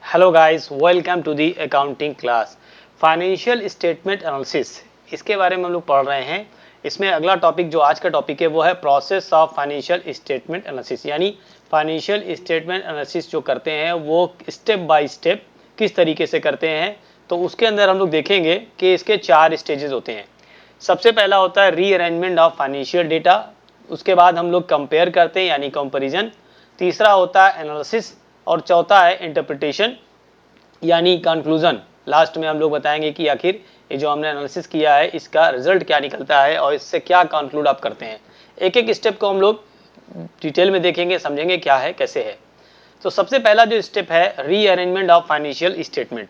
Hello guys, welcome to the accounting class. Financial statement analysis, इसके बारे में हम लोग पढ़ रहे हैं। इसमें अगला टॉपिक जो आज का टॉपिक है वो है process of financial statement analysis. यानी फाइनेंशियल स्टेटमेंट एनालिसिस जो करते हैं वो स्टेप बाय स्टेप किस तरीके से करते हैं, तो उसके अंदर हम लोग देखेंगे कि इसके 4 स्टेजेस होते हैं। सबसे पहला होता है रीअरेंजमेंट ऑफ फाइनेंशियल डेटा, उसके बाद हम लोग कंपेयर करते हैं यानी कंपैरिजन। तीसरा होता है एनालिसिस और चौथा है इंटरप्रिटेशन यानी कंक्लूजन। लास्ट में हम लोग बताएंगे कि आखिर ये जो हमने एनालिसिस किया है इसका रिजल्ट क्या निकलता है और इससे क्या कंक्लूड आप करते हैं। एक एक स्टेप को हम लोग डिटेल में देखेंगे, समझेंगे क्या है कैसे है। तो सबसे पहला जो स्टेप है रीअरेंजमेंट ऑफ फाइनेंशियल स्टेटमेंट।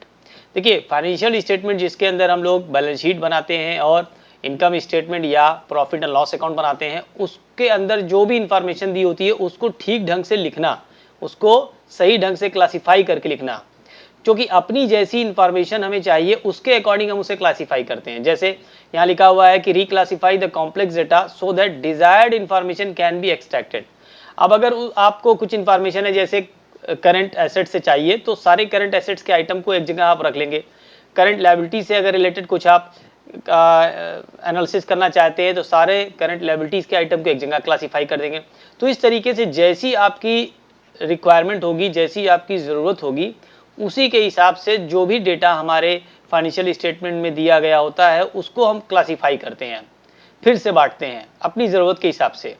देखिए, फाइनेंशियल स्टेटमेंट जिसके अंदर हम लोग बैलेंस शीट बनाते हैं और इनकम स्टेटमेंट या प्रॉफिट एंड लॉस अकाउंट बनाते हैं, उसके अंदर जो भी इंफॉर्मेशन दी होती है उसको ठीक ढंग से लिखना, उसको सही ढंग से क्लासिफाई करके लिखना। क्योंकि अपनी जैसी इंफॉर्मेशन हमें चाहिए उसके अकॉर्डिंग हम उसे क्लासिफाई करते हैं। जैसे यहाँ लिखा हुआ है कि reclassify the complex data so that desired information can be extracted. अब अगर आपको कुछ इंफॉर्मेशन है जैसे करंट एसेट से चाहिए तो सारे करंट एसेट्स के आइटम को एक जगह आप रख लेंगे। करंट लायबिलिटी से अगर रिलेटेड कुछ आप एनालिसिस करना चाहते हैं तो सारे करंट लायबिलिटीज के आइटम को एक जगह क्लासिफाई कर देंगे। तो इस तरीके से जैसी आपकी रिक्वायरमेंट होगी, जैसी आपकी ज़रूरत होगी, उसी के हिसाब से जो भी डेटा हमारे फाइनेंशियल स्टेटमेंट में दिया गया होता है उसको हम क्लासिफाई करते हैं, फिर से बांटते हैं अपनी ज़रूरत के हिसाब से।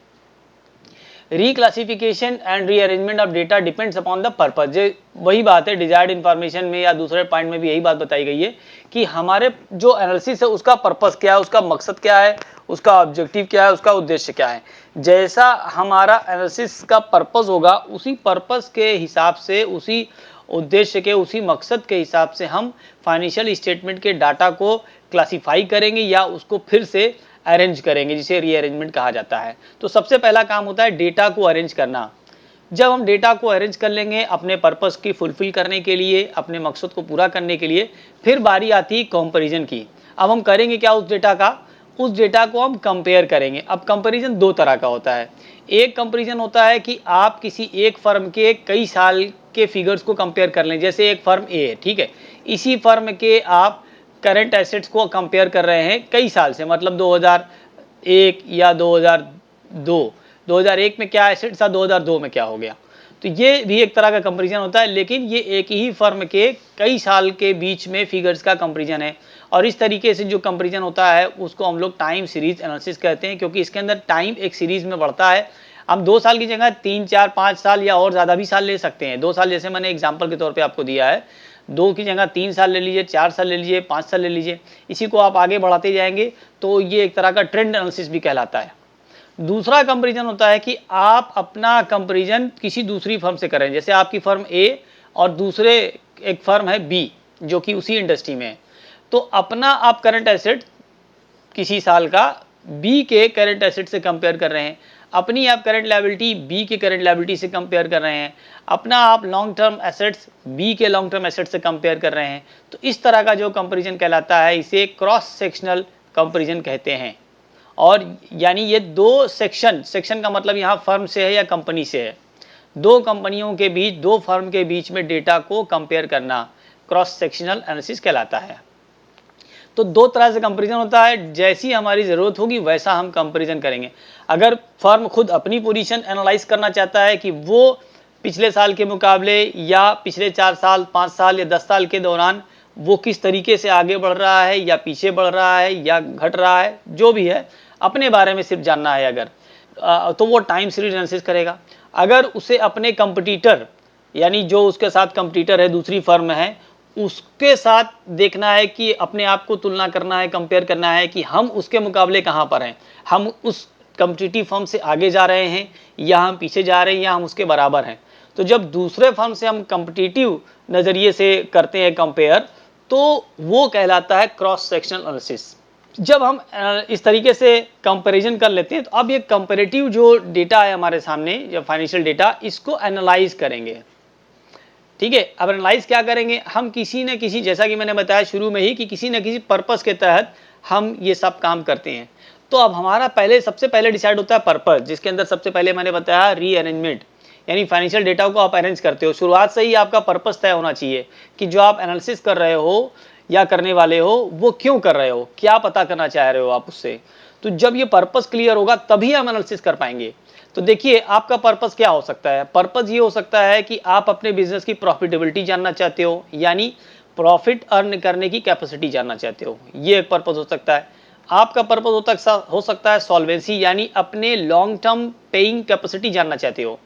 Reclassification and rearrangement of data depends upon the purpose. वही बात है, डिजायर्ड इंफॉर्मेशन में या दूसरे पॉइंट में भी यही बात बताई गई है कि हमारे जो एनालिसिस है उसका पर्पस क्या है, उसका मकसद क्या है, उसका ऑब्जेक्टिव क्या है, उसका उद्देश्य क्या है। जैसा हमारा एनालिसिस का पर्पस होगा उसी पर्पस के हिसाब से, उसी उद्देश्य के, उसी मकसद के हिसाब से हम फाइनेंशियल स्टेटमेंट के डाटा को क्लासिफाई करेंगे या उसको फिर से अरेंज करेंगे, जिसे रीअरेंजमेंट कहा जाता है। तो सबसे पहला काम होता है डेटा को अरेंज करना। जब हम डेटा को अरेंज कर लेंगे अपने पर्पस की फुलफिल करने के लिए, अपने मकसद को पूरा करने के लिए, फिर बारी आती है कंपैरिजन की। अब हम करेंगे क्या उस डेटा का, उस डेटा को हम कंपेयर करेंगे। अब कंपैरिजन दो तरह का होता है। एक कंपैरिजन होता है कि आप किसी एक फर्म के कई साल के फिगर्स को कंपेयर कर लें। जैसे एक फर्म ए है, ठीक है, इसी फर्म के आप करंट एसेट्स को कंपेयर कर रहे हैं कई साल से, मतलब 2001 या 2001 में क्या एसेट्स था, 2002 में क्या हो गया। तो ये भी एक तरह का कंपैरिजन होता है, लेकिन ये एक ही फर्म के कई साल के बीच में फिगर्स का कंपैरिजन है। और इस तरीके से जो कंपैरिजन होता है उसको हम लोग टाइम सीरीज एनालिसिस कहते हैं, क्योंकि इसके अंदर टाइम एक सीरीज में बढ़ता है। हम 2 साल की जगह 3, 4, 5 साल या और ज़्यादा भी साल ले सकते हैं। 2 साल जैसे मैंने एग्जाम्पल के तौर पर आपको दिया है, 2 की जगह 3 साल ले लीजिए, 4 साल ले लीजिए, 5 साल ले लीजिए। इसी को आप आगे बढ़ाते जाएंगे तो ये एक तरह का ट्रेंड एनालिसिस भी कहलाता है। दूसरा कंपैरिजन होता है कि आप अपना कंपैरिजन किसी दूसरी फर्म से करें। जैसे आपकी फर्म ए और दूसरे एक फर्म है बी जो कि उसी इंडस्ट्री में है, तो अपना आप करंट एसेट किसी साल का बी के करंट एसेट से कंपेयर कर रहे हैं, अपनी आप करंट लायबिलिटी बी के करंट लायबिलिटी से कंपेयर कर रहे हैं, अपना आप लॉन्ग टर्म एसेट्स बी के लॉन्ग टर्म एसेट से कंपेयर कर रहे हैं। तो इस तरह का जो कंपैरिजन कहलाता है इसे क्रॉस सेक्शनल कंपैरिजन कहते हैं। और यानी ये दो सेक्शन का मतलब यहाँ फर्म से है या कंपनी से है, दो कंपनियों के बीच, दो फर्म के बीच में डेटा को कंपेयर करना क्रॉस सेक्शनल एनालिसिस कहलाता है। तो दो तरह से कंपैरिजन होता है, जैसी हमारी ज़रूरत होगी वैसा हम कंपैरिजन करेंगे। अगर फर्म खुद अपनी पोजीशन एनालाइज करना चाहता है कि वो पिछले साल के मुकाबले या पिछले 4 साल, 5 साल या 10 साल के दौरान वो किस तरीके से आगे बढ़ रहा है या पीछे बढ़ रहा है या घट रहा है, जो भी है अपने बारे में सिर्फ जानना है अगर, तो वो टाइम सीरीज एनालिसिस करेगा। अगर उसे अपने कंपटीटर यानी जो उसके साथ कंपटीटर है, दूसरी फर्म है, उसके साथ देखना है कि अपने आप को तुलना करना है, कंपेयर करना है कि हम उसके मुकाबले कहाँ पर हैं, हम उस कॉम्पिटिटिव फर्म से आगे जा रहे हैं या हम पीछे जा रहे हैं या हम उसके बराबर हैं। तो जब दूसरे फर्म से हम कॉम्पिटिटिव नज़रिए से करते हैं कंपेयर, तो वो कहलाता है क्रॉस सेक्शनल एनालिसिस। जब हम इस तरीके से कंपैरिजन कर लेते हैं तो अब ये कंपैरेटिव जो डेटा है हमारे सामने, जो फाइनेंशियल डेटा, इसको एनालाइज करेंगे। ठीक है, अब एनालाइज क्या करेंगे, हम किसी न किसी, जैसा कि मैंने बताया शुरू में ही कि किसी न किसी पर्पस के तहत हम ये सब काम करते हैं। तो अब हमारा सबसे पहले डिसाइड होता है पर्पस, जिसके अंदर सबसे पहले मैंने बताया रीअरेंजमेंट, यानी फाइनेंशियल डेटा को आप अरेंज करते हो, शुरुआत से ही आपका पर्पस तय होना चाहिए कि जो आप एनालिसिस कर रहे हो या करने वाले हो वो क्यों कर रहे हो, क्या पता करना चाह रहे हो आप उससे। तो जब ये पर्पस क्लियर होगा तभी हम एनालिसिस कर पाएंगे। तो देखिए आपका पर्पस क्या हो सकता है, पर्पस ये हो सकता है कि आप अपने बिजनेस की प्रॉफिटेबिलिटी जानना चाहते हो, यानी प्रॉफिट अर्न करने की कैपेसिटी जानना चाहते हो, ये एक पर्पस हो सकता है। आपका पर्पस हो सकता है सॉल्वेंसी, यानी अपने लॉन्ग टर्म पेइंग कैपेसिटी जानना चाहते हो,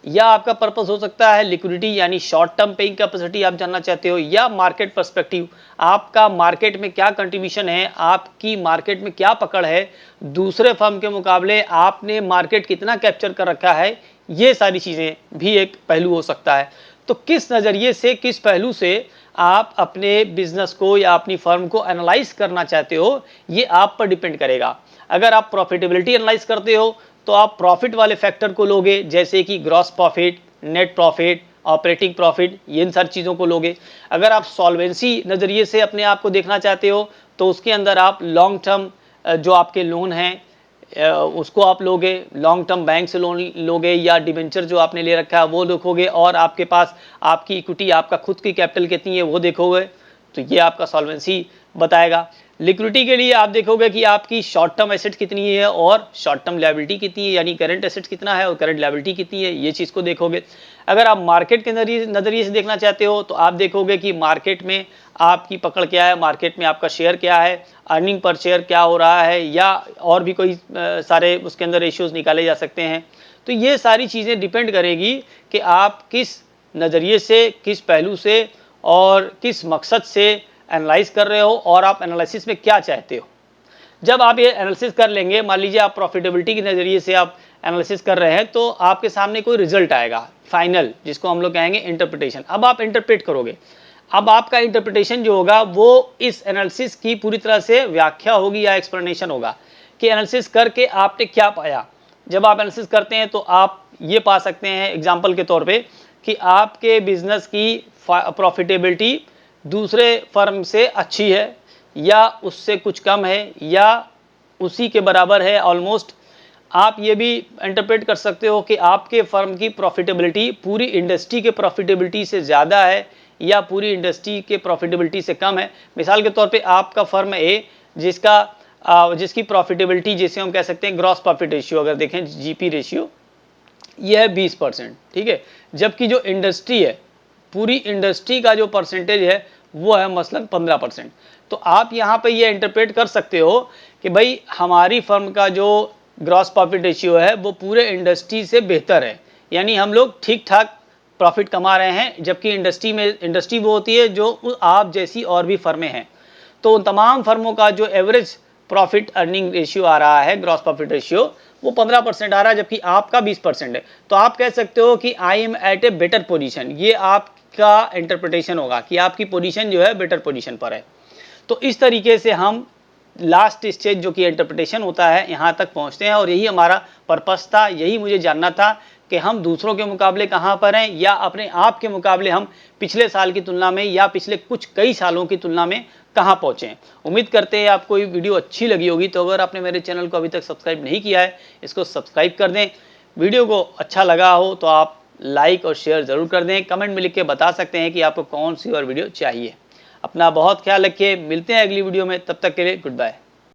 या आपका पर्पस हो सकता है लिक्विडिटी यानी शॉर्ट टर्म पेइंग कैपेसिटी आप जानना चाहते हो, या मार्केट पर्सपेक्टिव, आपका मार्केट में क्या कंट्रीब्यूशन है, आपकी मार्केट में क्या पकड़ है, दूसरे फर्म के मुकाबले आपने मार्केट कितना कैप्चर कर रखा है, ये सारी चीज़ें भी एक पहलू हो सकता है। तो किस नज़रिए से, किस पहलू से आप अपने बिजनेस को या अपनी फर्म को एनालाइज करना चाहते हो, ये आप पर डिपेंड करेगा। अगर आप प्रॉफिटेबिलिटी एनालाइज करते हो तो आप प्रॉफिट वाले फैक्टर को लोगे, जैसे कि gross profit, net profit, operating profit, ये इन सारी चीज़ों को लोगे। अगर आप सॉल्वेंसी नज़रिए से अपने आप को देखना चाहते हो तो उसके अंदर आप लॉन्ग टर्म जो आपके लोन हैं उसको आप लोगे, लॉन्ग टर्म बैंक से लोन लोगे, या डिबेंचर जो आपने ले रखा है वो देखोगे, और आपके पास आपकी इक्विटी, आपका खुद की कैपिटल कितनी है वो देखोगे। तो ये आपका सॉल्वेंसी बताएगा। लिक्विडिटी के लिए आप देखोगे कि आपकी शॉर्ट टर्म एसेट कितनी है और शॉर्ट टर्म लायबिलिटी कितनी है, यानी करंट एसेट्स कितना है और करंट लायबिलिटी कितनी है, ये चीज़ को देखोगे। अगर आप मार्केट के नज़रिए से देखना चाहते हो तो आप देखोगे कि मार्केट में आपकी पकड़ क्या है, मार्केट में आपका शेयर क्या है, अर्निंग पर शेयर क्या हो रहा है, या और भी कोई सारे उसके अंदर रेशियोज निकाले जा सकते हैं। तो ये सारी चीज़ें डिपेंड करेगी कि आप किस नज़रिए से, किस पहलू से और किस मकसद से एनालाइज कर रहे हो और आप एनालिसिस में क्या चाहते हो। जब आप ये एनालिसिस कर लेंगे, मान लीजिए आप प्रॉफिटेबिलिटी के नज़रिए से आप एनालिसिस कर रहे हैं, तो आपके सामने कोई रिजल्ट आएगा फाइनल, जिसको हम लोग कहेंगे इंटरप्रिटेशन। अब आप इंटरप्रेट करोगे, अब आपका इंटरप्रिटेशन जो होगा वो इस एनालिसिस की पूरी तरह से व्याख्या होगी या एक्सप्लेनेशन होगा कि एनालिसिस करके आपने क्या पाया। जब आप एनालिसिस करते हैं तो आप ये पा सकते हैं एग्जाम्पल के तौर पे कि आपके बिजनेस की प्रॉफिटेबिलिटी दूसरे फर्म से अच्छी है, या उससे कुछ कम है, या उसी के बराबर है ऑलमोस्ट। आप ये भी इंटरप्रेट कर सकते हो कि आपके फर्म की प्रॉफिटेबिलिटी पूरी इंडस्ट्री के प्रॉफिटेबिलिटी से ज़्यादा है या पूरी इंडस्ट्री के प्रॉफिटेबिलिटी से कम है। मिसाल के तौर पे आपका फर्म ए जिसकी प्रॉफिटेबिलिटी, जिसे हम कह सकते हैं ग्रॉस प्रॉफिट रेशियो, अगर देखें जीपी रेशियो, ये है 20%, ठीक है, जबकि जो इंडस्ट्री है, पूरी इंडस्ट्री का जो परसेंटेज है वो है मसलन 15%। तो आप यहाँ पे ये इंटरप्रेट कर सकते हो कि भाई हमारी फर्म का जो ग्रॉस प्रॉफिट रेशियो है वो पूरे इंडस्ट्री से बेहतर है, यानी हम लोग ठीक ठाक प्रॉफिट कमा रहे हैं, जबकि इंडस्ट्री वो होती है जो आप जैसी और भी फर्में हैं। तो उन तमाम फर्मों का जो एवरेज प्रॉफिट अर्निंग रेशियो आ रहा है, ग्रॉस प्रॉफिट रेशियो, वो 15% आ रहा है, जबकि आपका 20% है। तो आप कह सकते हो कि I am at a better position, ये आपका इंटरप्रिटेशन होगा कि आपकी पोजीशन जो है बेटर पोजीशन पर है। तो इस तरीके से हम लास्ट स्टेज जो कि इंटरप्रिटेशन होता है, यहाँ तक पहुँचते हैं, और यही हमारा पर्पस था, यही मुझे जानना था कि हम दूसरों के मुकाबले कहाँ पर हैं, या अपने आप के मुकाबले हम पिछले साल की तुलना में या पिछले कई सालों की तुलना में कहाँ पहुँचे हैं। उम्मीद करते हैं आपको ये वीडियो अच्छी लगी होगी। तो अगर आपने मेरे चैनल को अभी तक सब्सक्राइब नहीं किया है, इसको सब्सक्राइब कर दें। वीडियो को अच्छा लगा हो तो आप लाइक और शेयर ज़रूर कर दें। कमेंट में लिख के बता सकते हैं कि आपको कौन सी और वीडियो चाहिए। अपना बहुत ख्याल रखिए, मिलते हैं अगली वीडियो में, तब तक के लिए गुड बाय।